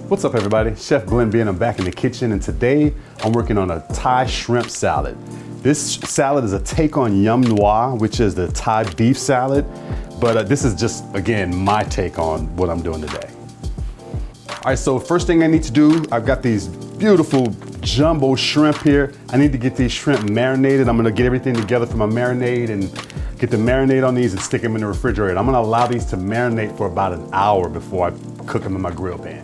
What's up everybody? Chef Glenn B and I'm back in the kitchen, and today I'm working on a Thai shrimp salad. This salad is a take on yum noir, which is the Thai beef salad, but this is just, again, my take on what I'm doing today. All right, so first thing I need to do, I've got these beautiful jumbo shrimp here. I need to get these shrimp marinated. I'm gonna get everything together for my marinade and get the marinade on these and stick them in the refrigerator. I'm gonna allow these to marinate for about an hour before I cook them in my grill pan.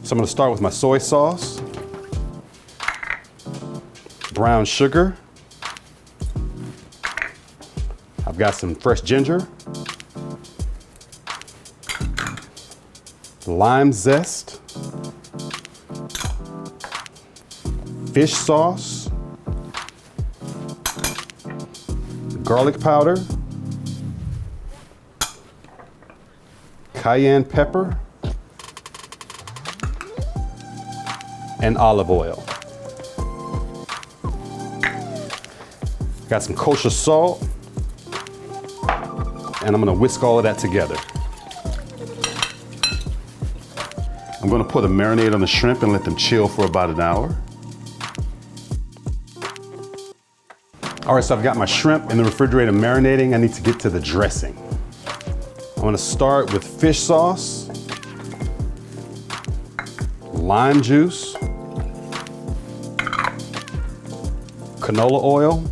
So I'm gonna start with my soy sauce, brown sugar. I've got some fresh ginger, lime zest, fish sauce, garlic powder, cayenne pepper, and olive oil. Got some kosher salt, and I'm gonna whisk all of that together. I'm gonna put a marinade on the shrimp and let them chill for about an hour. All right, so I've got my shrimp in the refrigerator marinating. I need to get to the dressing. I'm gonna start with fish sauce, lime juice, canola oil,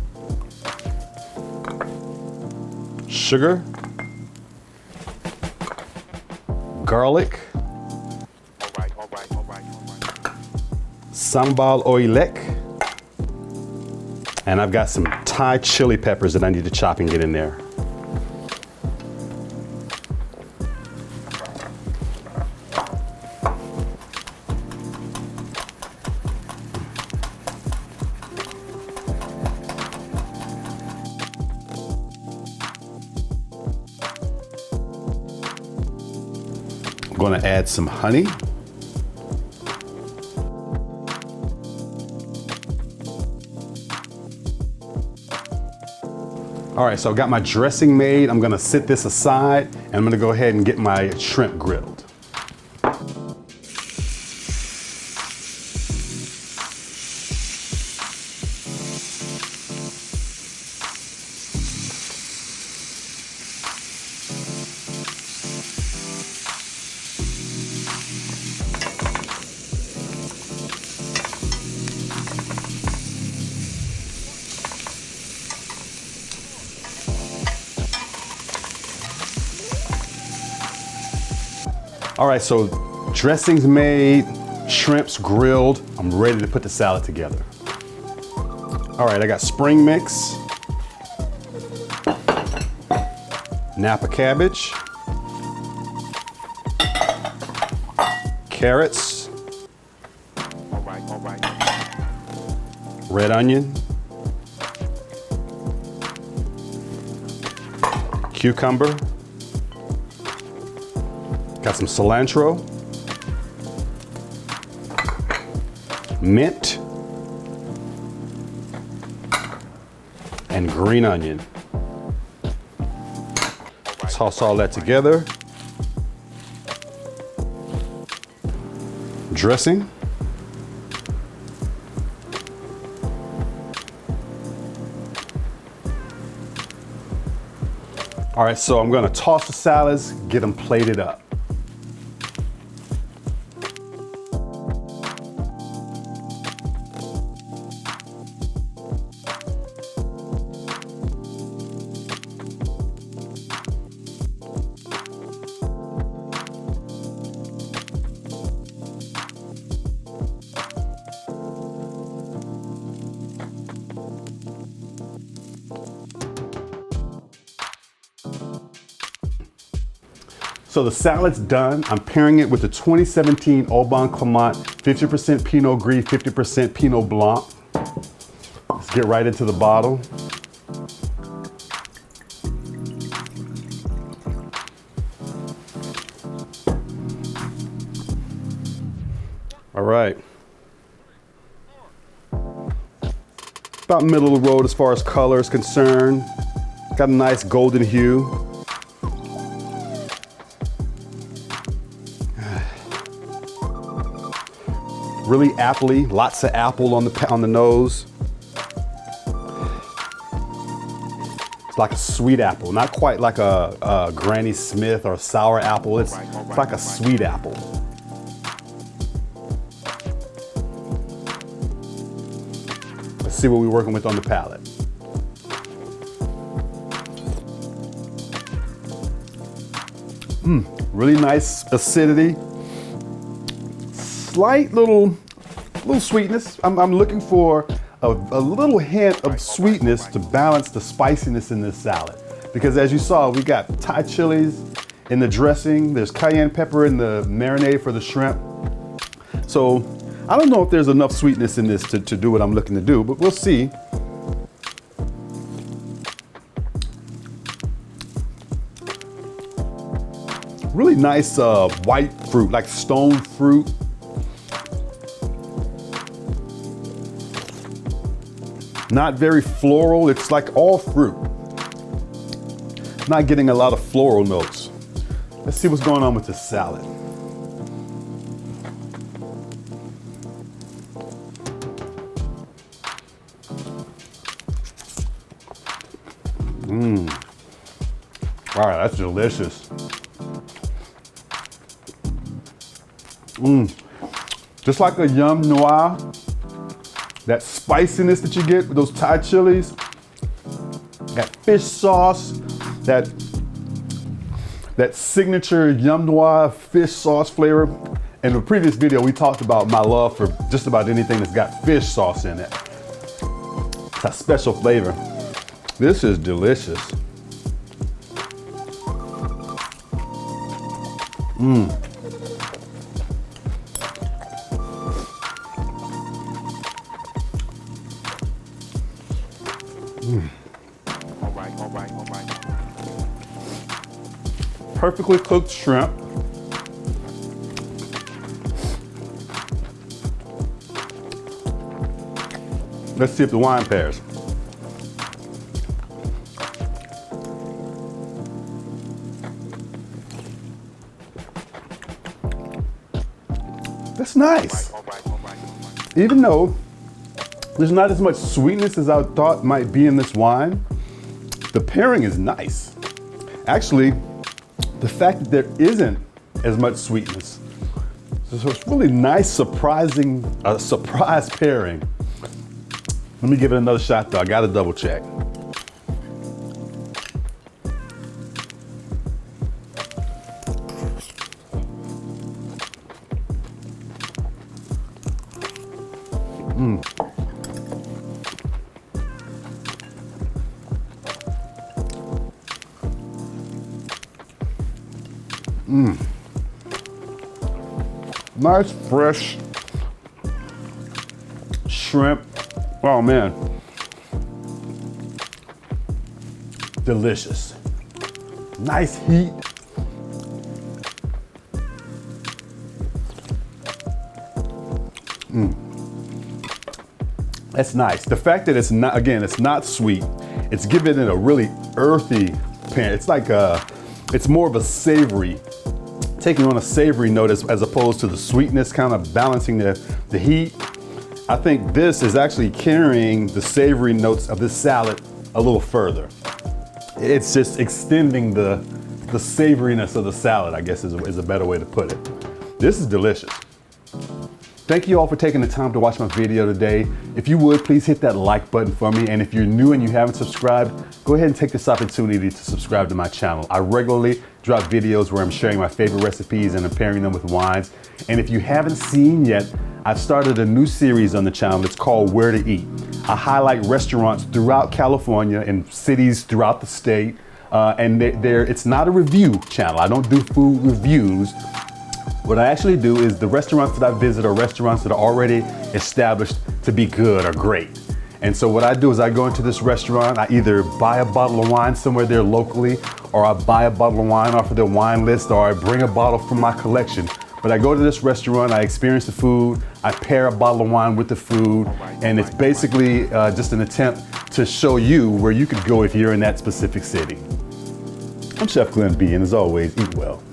sugar, garlic, sambal oilek, and I've got some Thai chili peppers that I need to chop and get in there. I'm going to add some honey. All right, so I've got my dressing made. I'm going to set this aside and I'm going to go ahead and get my shrimp grilled. All right, so dressing's made, shrimp's grilled. I'm ready to put the salad together. All right, I got spring mix, Napa cabbage, carrots, red onion, cucumber, got some cilantro, mint, and green onion. Toss all that together. Dressing. All right, so I'm gonna toss the salads, get them plated up. So the salad's done. I'm pairing it with the 2017 Aubin Climat 50% Pinot Gris, 50% Pinot Blanc. Let's get right into the bottle. All right. About middle of the road as far as color is concerned. Got a nice golden hue. really appley, lots of apple on the nose. It's like a sweet apple, not quite like a Granny Smith or a sour apple. It's like a sweet apple. Let's see what we're working with on the palate. Really nice acidity. Slight little sweetness. I'm looking for a little hint of sweetness to balance the spiciness in this salad. Because as you saw, we got Thai chilies in the dressing. There's cayenne pepper in the marinade for the shrimp. So I don't know if there's enough sweetness in this to do what I'm looking to do, but we'll see. Really nice white fruit, like stone fruit. Not very floral, it's like all fruit. Not getting a lot of floral notes. Let's see what's going on with this salad. All right, that's delicious. Just like a yum noir, that spiciness that you get with those Thai chilies, that fish sauce, that signature yum noir fish sauce flavor. In the previous video, we talked about my love for just about anything that's got fish sauce in it. It's a special flavor. This is delicious. All right. Perfectly cooked shrimp. Let's see if the wine pairs. That's nice. Even though there's not as much sweetness as I thought might be in this wine, the pairing is nice. Actually, the fact that there isn't as much sweetness, so it's really nice, surprise pairing. Let me give it another shot though, I gotta double check. Nice fresh shrimp. Oh man, delicious. Nice heat. That's nice. The fact that it's not sweet, it's giving it a really earthy pan. It's like it's more of a savory, taking on a savory note as opposed to the sweetness, kind of balancing the heat. I think this is actually carrying the savory notes of this salad a little further. It's just extending the savoriness of the salad, I guess is a better way to put it. This is delicious. Thank you all for taking the time to watch my video today. If you would, please hit that like button for me. And if you're new and you haven't subscribed, go ahead and take this opportunity to subscribe to my channel. I regularly drop videos where I'm sharing my favorite recipes and I'm pairing them with wines. And if you haven't seen yet, I've started a new series on the channel. It's called Where to Eat. I highlight restaurants throughout California and cities throughout the state. It's not a review channel. I don't do food reviews. What I actually do is the restaurants that I visit are restaurants that are already established to be good or great. And so what I do is I go into this restaurant, I either buy a bottle of wine somewhere there locally, or I buy a bottle of wine off of their wine list, or I bring a bottle from my collection. But I go to this restaurant, I experience the food, I pair a bottle of wine with the food, and it's basically just an attempt to show you where you could go if you're in that specific city. I'm Chef Glenn B, and as always, eat well.